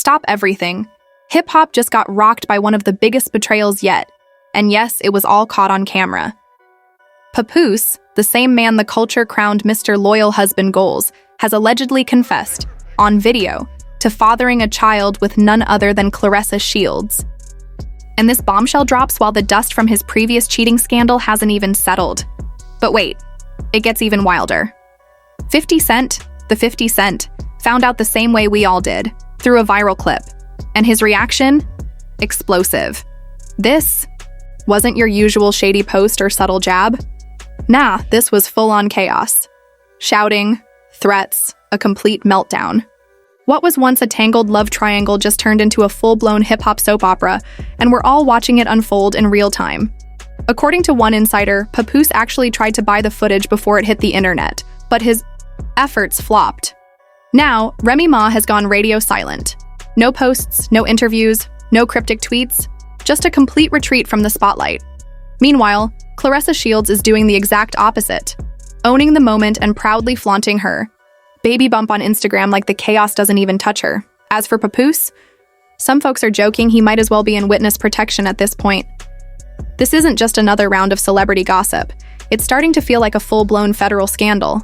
Stop everything. Hip-hop just got rocked by one of the biggest betrayals yet. And yes, it was all caught on camera. Papoose, the same man the culture crowned Mr. Loyal Husband Goals, has allegedly confessed, on video, to fathering a child with none other than Claressa Shields. And this bombshell drops while the dust from his previous cheating scandal hasn't even settled. But wait, it gets even wilder. 50 Cent, the 50 Cent, found out the same way we all did, through a viral clip. And his reaction? Explosive. This wasn't your usual shady post or subtle jab. Nah, this was full-on chaos. Shouting, threats, a complete meltdown. What was once a tangled love triangle just turned into a full-blown hip-hop soap opera, and we're all watching it unfold in real time. According to one insider, Papoose actually tried to buy the footage before it hit the internet, but his efforts flopped. Now, Remy Ma has gone radio silent. No posts, no interviews, no cryptic tweets, just a complete retreat from the spotlight. Meanwhile, Claressa Shields is doing the exact opposite, owning the moment and proudly flaunting her baby bump on Instagram like the chaos doesn't even touch her. As for Papoose, some folks are joking he might as well be in witness protection at this point. This isn't just another round of celebrity gossip. It's starting to feel like a full-blown federal scandal.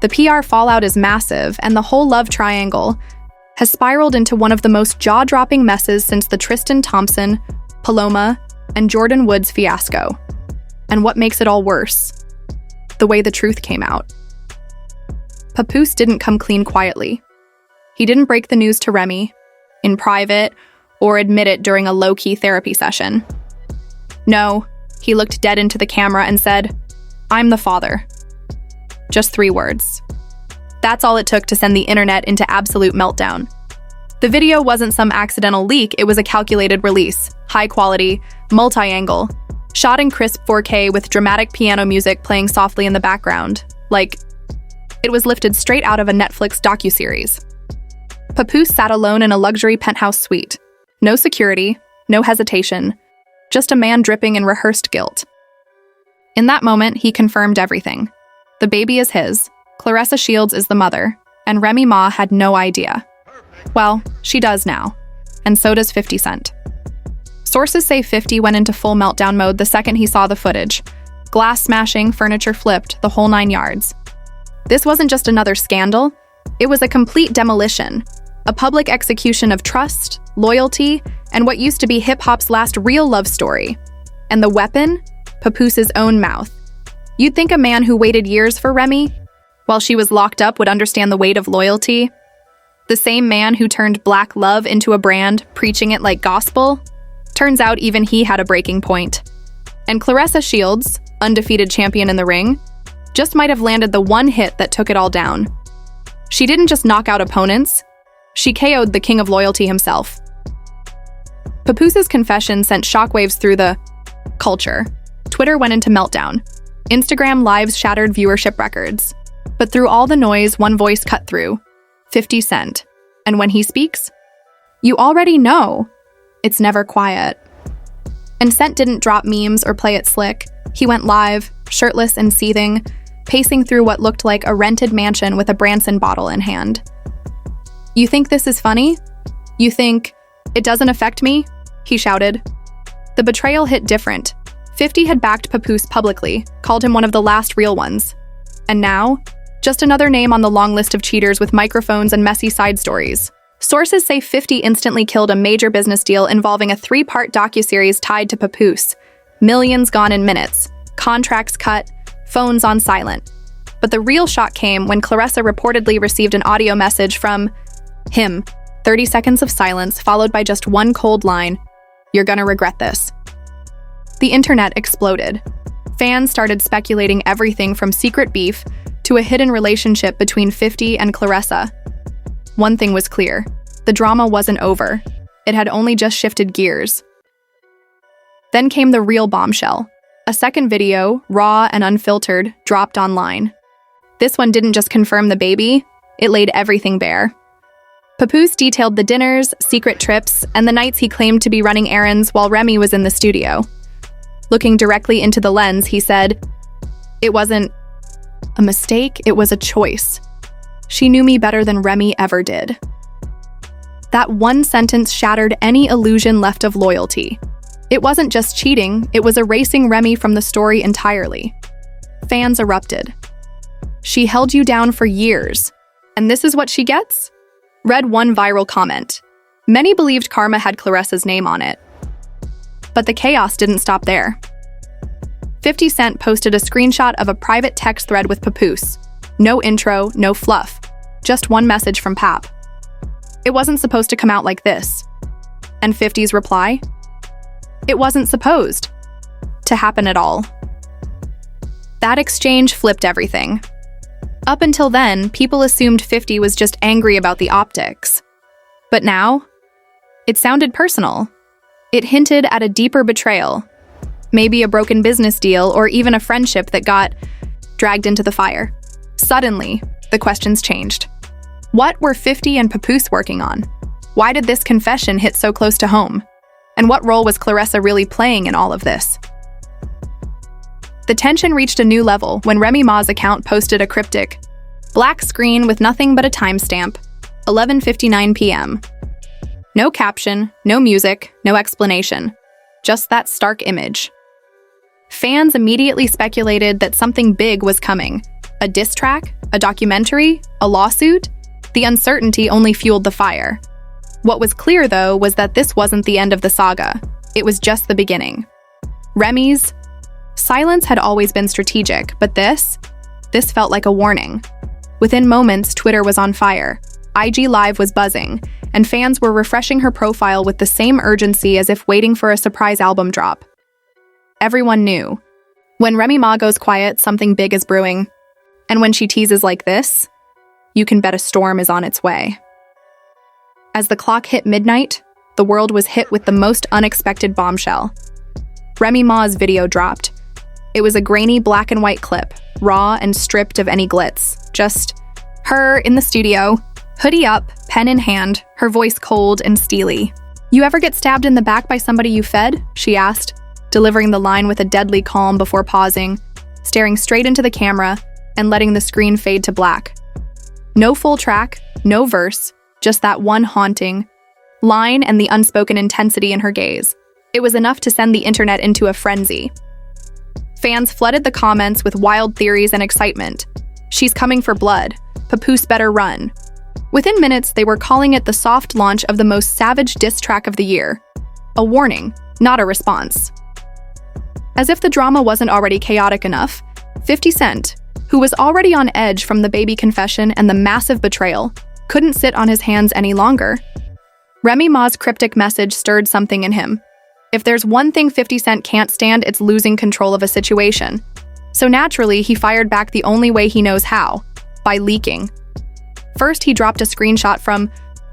The PR fallout is massive, and the whole love triangle has spiraled into one of the most jaw-dropping messes since the Tristan Thompson, Paloma, and Jordan Woods fiasco. And what makes it all worse? The way the truth came out. Papoose didn't come clean quietly. He didn't break the news to Remy, in private, or admit it during a low-key therapy session. No, he looked dead into the camera and said, "I'm the father." Just 3 words. That's all it took to send the internet into absolute meltdown. The video wasn't some accidental leak, it was a calculated release, high quality, multi-angle, shot in crisp 4K with dramatic piano music playing softly in the background, like it was lifted straight out of a Netflix docuseries. Papoose sat alone in a luxury penthouse suite. No security, no hesitation, just a man dripping in rehearsed guilt. In that moment, he confirmed everything. The baby is his, Claressa Shields is the mother, and Remy Ma had no idea. Well, she does now, and so does 50 Cent. Sources say 50 went into full meltdown mode the second he saw the footage. Glass smashing, furniture flipped, the whole 9 yards. This wasn't just another scandal, it was a complete demolition, a public execution of trust, loyalty, and what used to be hip-hop's last real love story. And the weapon? Papoose's own mouth. You'd think a man who waited years for Remy, while she was locked up, would understand the weight of loyalty. The same man who turned black love into a brand, preaching it like gospel. Turns out even he had a breaking point. And Claressa Shields, undefeated champion in the ring, just might have landed the one hit that took it all down. She didn't just knock out opponents, she KO'd the king of loyalty himself. Papoose's confession sent shockwaves through the culture. Twitter went into meltdown. Instagram lives shattered viewership records. But through all the noise, one voice cut through. 50 Cent. And when he speaks, you already know. It's never quiet. And Cent didn't drop memes or play it slick. He went live, shirtless and seething, pacing through what looked like a rented mansion with a Branson bottle in hand. You think this is funny? You think, it doesn't affect me? He shouted. The betrayal hit different. 50 had backed Papoose publicly, called him one of the last real ones. And now, just another name on the long list of cheaters with microphones and messy side stories. Sources say 50 instantly killed a major business deal involving a 3-part docuseries tied to Papoose. Millions gone in minutes, contracts cut, phones on silent. But the real shock came when Claressa reportedly received an audio message from him. 30 seconds of silence, followed by just one cold line, "You're gonna regret this." The internet exploded. Fans started speculating everything from secret beef to a hidden relationship between 50 and Claressa. One thing was clear, the drama wasn't over. It had only just shifted gears. Then came the real bombshell. A second video, raw and unfiltered, dropped online. This one didn't just confirm the baby, it laid everything bare. Papoose detailed the dinners, secret trips, and the nights he claimed to be running errands while Remy was in the studio. Looking directly into the lens, he said, "It wasn't a mistake, it was a choice. She knew me better than Remy ever did." That one sentence shattered any illusion left of loyalty. It wasn't just cheating, it was erasing Remy from the story entirely. Fans erupted. "She held you down for years, and this is what she gets?" Read one viral comment. Many believed karma had Claressa's name on it. But the chaos didn't stop there. 50 Cent posted a screenshot of a private text thread with Papoose. No intro, no fluff. Just one message from Pap. "It wasn't supposed to come out like this." And 50's reply? "It wasn't supposed to happen at all." That exchange flipped everything. Up until then, people assumed 50 was just angry about the optics. But now, it sounded personal. It hinted at a deeper betrayal. Maybe a broken business deal or even a friendship that got dragged into the fire. Suddenly, the questions changed. What were 50 and Papoose working on? Why did this confession hit so close to home? And what role was Claressa really playing in all of this? The tension reached a new level when Remy Ma's account posted a cryptic, black screen with nothing but a timestamp, 11:59 p.m. No caption, no music, no explanation. Just that stark image. Fans immediately speculated that something big was coming. A diss track? A documentary? A lawsuit? The uncertainty only fueled the fire. What was clear, though, was that this wasn't the end of the saga. It was just the beginning. Remy's silence had always been strategic, but this felt like a warning. Within moments, Twitter was on fire. IG Live was buzzing, and fans were refreshing her profile with the same urgency as if waiting for a surprise album drop. Everyone knew. When Remy Ma goes quiet, something big is brewing. And when she teases like this, you can bet a storm is on its way. As the clock hit midnight, the world was hit with the most unexpected bombshell. Remy Ma's video dropped. It was a grainy black and white clip, raw and stripped of any glitz. Just her in the studio, hoodie up, pen in hand, her voice cold and steely. "You ever get stabbed in the back by somebody you fed?" she asked, delivering the line with a deadly calm before pausing, staring straight into the camera and letting the screen fade to black. No full track, no verse, just that one haunting line and the unspoken intensity in her gaze. It was enough to send the internet into a frenzy. Fans flooded the comments with wild theories and excitement. "She's coming for blood. Papoose better run." Within minutes, they were calling it the soft launch of the most savage diss track of the year. A warning, not a response. As if the drama wasn't already chaotic enough, 50 Cent, who was already on edge from the baby confession and the massive betrayal, couldn't sit on his hands any longer. Remy Ma's cryptic message stirred something in him. If there's one thing 50 Cent can't stand, it's losing control of a situation. So naturally, he fired back the only way he knows how, by leaking. First, he dropped a screenshot from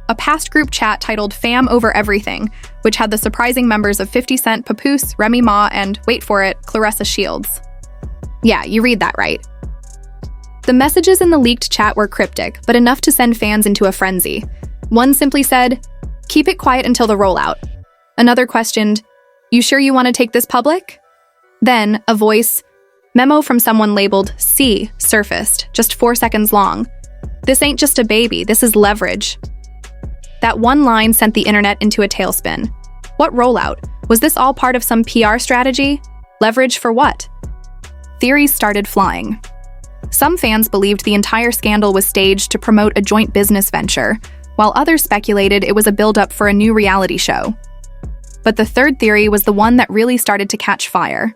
a past group chat titled "Fam Over Everything," which had the surprising members of 50 Cent, Papoose, Remy Ma, and, wait for it, Claressa Shields. Yeah, you read that right. The messages in the leaked chat were cryptic, but enough to send fans into a frenzy. One simply said, "Keep it quiet until the rollout." Another questioned, "You sure you want to take this public?" Then, a voice memo from someone labeled C surfaced, just 4 seconds long. "This ain't just a baby, this is leverage." That one line sent the internet into a tailspin. What rollout? Was this all part of some PR strategy? Leverage for what? Theories started flying. Some fans believed the entire scandal was staged to promote a joint business venture, while others speculated it was a build-up for a new reality show. But the third theory was the one that really started to catch fire.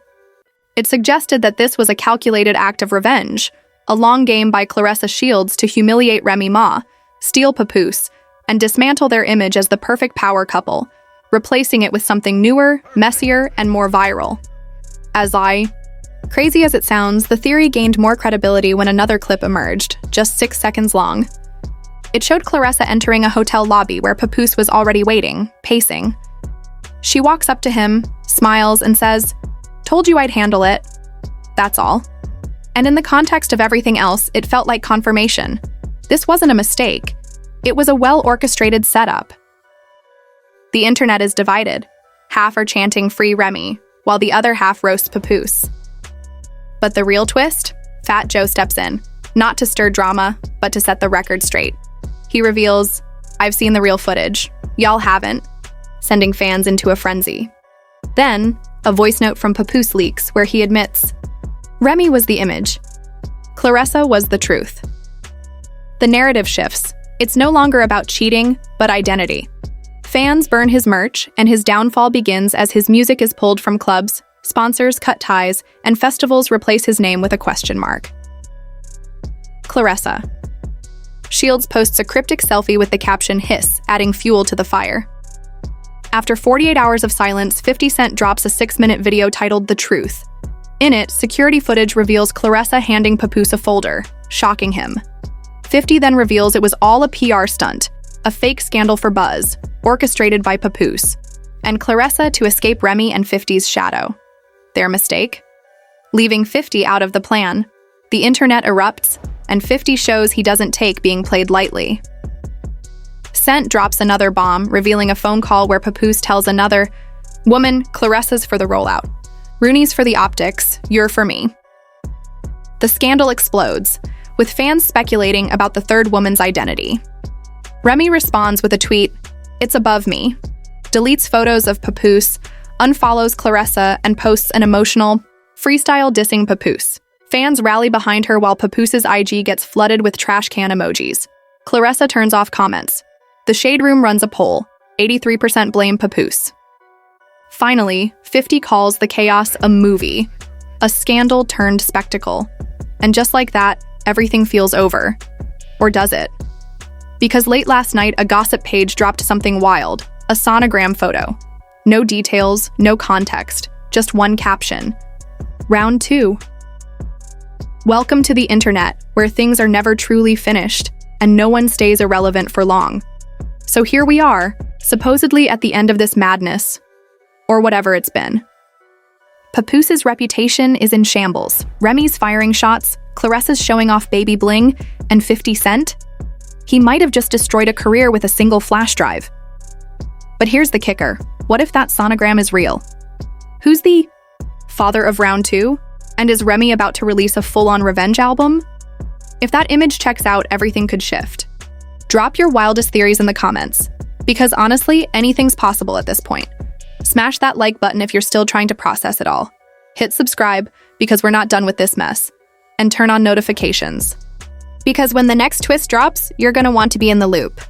It suggested that this was a calculated act of revenge, a long game by Claressa Shields to humiliate Remy Ma, steal Papoose, and dismantle their image as the perfect power couple, replacing it with something newer, messier, and more viral. Crazy as it sounds, the theory gained more credibility when another clip emerged, just 6 seconds long. It showed Claressa entering a hotel lobby where Papoose was already waiting, pacing. She walks up to him, smiles, and says, "Told you I'd handle it." That's all. And in the context of everything else, it felt like confirmation. This wasn't a mistake. It was a well-orchestrated setup. The internet is divided. Half are chanting "Free Remy," while the other half roasts Papoose. But the real twist? Fat Joe steps in, not to stir drama, but to set the record straight. He reveals, I've seen the real footage. Y'all haven't," sending fans into a frenzy. Then, a voice note from Papoose leaks where he admits, Remy was the image. Claressa was the truth. The narrative shifts. It's no longer about cheating, but identity. Fans burn his merch, and his downfall begins as his music is pulled from clubs, sponsors cut ties, and festivals replace his name with a question mark. Claressa. Shields posts a cryptic selfie with the caption "Hiss," adding fuel to the fire. After 48 hours of silence, 50 Cent drops a 6-minute video titled "The Truth." In it, security footage reveals Claressa handing Papoose a folder, shocking him. 50 then reveals it was all a PR stunt, a fake scandal for buzz, orchestrated by Papoose, and Claressa to escape Remy and 50's shadow. Their mistake? Leaving 50 out of the plan, the internet erupts, and 50 shows he doesn't take being played lightly. Cent drops another bomb, revealing a phone call where Papoose tells another, "Woman, Claressa's for the rollout. Rooney's for the optics, you're for me." The scandal explodes, with fans speculating about the third woman's identity. Remy responds with a tweet, "It's above me," deletes photos of Papoose, unfollows Claressa, and posts an emotional, freestyle dissing Papoose. Fans rally behind her while Papoose's IG gets flooded with trash can emojis. Claressa turns off comments. The Shade Room runs a poll. 83% blame Papoose. Finally, 50 calls the chaos a movie, a scandal turned spectacle. And just like that, everything feels over. Or does it? Because late last night, a gossip page dropped something wild, a sonogram photo. No details, no context, just one caption. Round 2. Welcome to the internet, where things are never truly finished, and no one stays irrelevant for long. So here we are, supposedly at the end of this madness, or whatever it's been. Papoose's reputation is in shambles. Remy's firing shots, Claressa's showing off baby bling, and 50 Cent? He might have just destroyed a career with a single flash drive. But here's the kicker. What if that sonogram is real? Who's the father of Round 2? And is Remy about to release a full-on revenge album? If that image checks out, everything could shift. Drop your wildest theories in the comments, because honestly, anything's possible at this point. Smash that like button if you're still trying to process it all. Hit subscribe, because we're not done with this mess. And turn on notifications. Because when the next twist drops, you're gonna want to be in the loop.